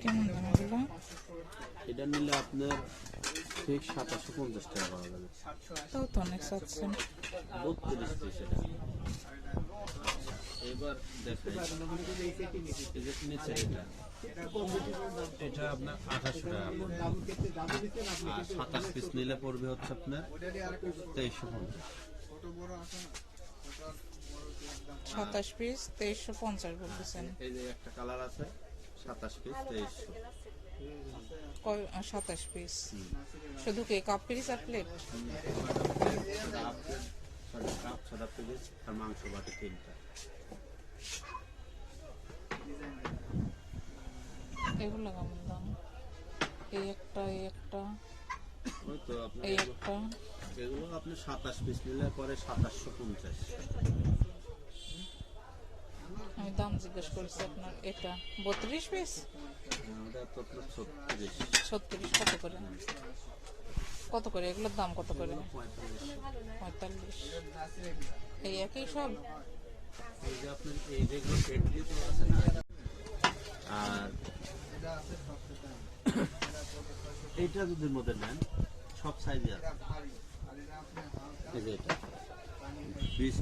কেমন দাম এগুলো? এটা নিলে আপনার ঠিক 2750 টাকা পাওয়া যাবে। তাও তো অনেক চাচ্ছেন। 32 পিস এটা। এবার দেখেন এই যে নিচের এটা আপনার 2800 টাকা পড়বে। আর 27 পিস নিলে পড়বে হচ্ছে আপনার 2350। 27 পিস 2350 বলতেছেন। এই যে একটা কালার আছে 27 পিস 2300। 27 পিস শুধু কি কাপ পিস আর প্লেট? কাপ সাদা পিস আর মাংস বাটি 3টা। এগুলো কেমন দাম? এই একটা ওই তো আপনার এই একটা এগুলো আপনি 27 পিস নিলে পরে 2750। আমি দাম জিজ্ঞেস করছি আপনার। এটা 32 পিস ওটা তো আপনার 36। 36 কত করে এগুলোর দাম কত করে? 45। এই একই সব? এই যে আপনার এই যেগুলো পেট দিয়ে তো আছে না, আর এইটা যদি মধ্যে নেন সব সাইজে আছে। এই যে এটা 20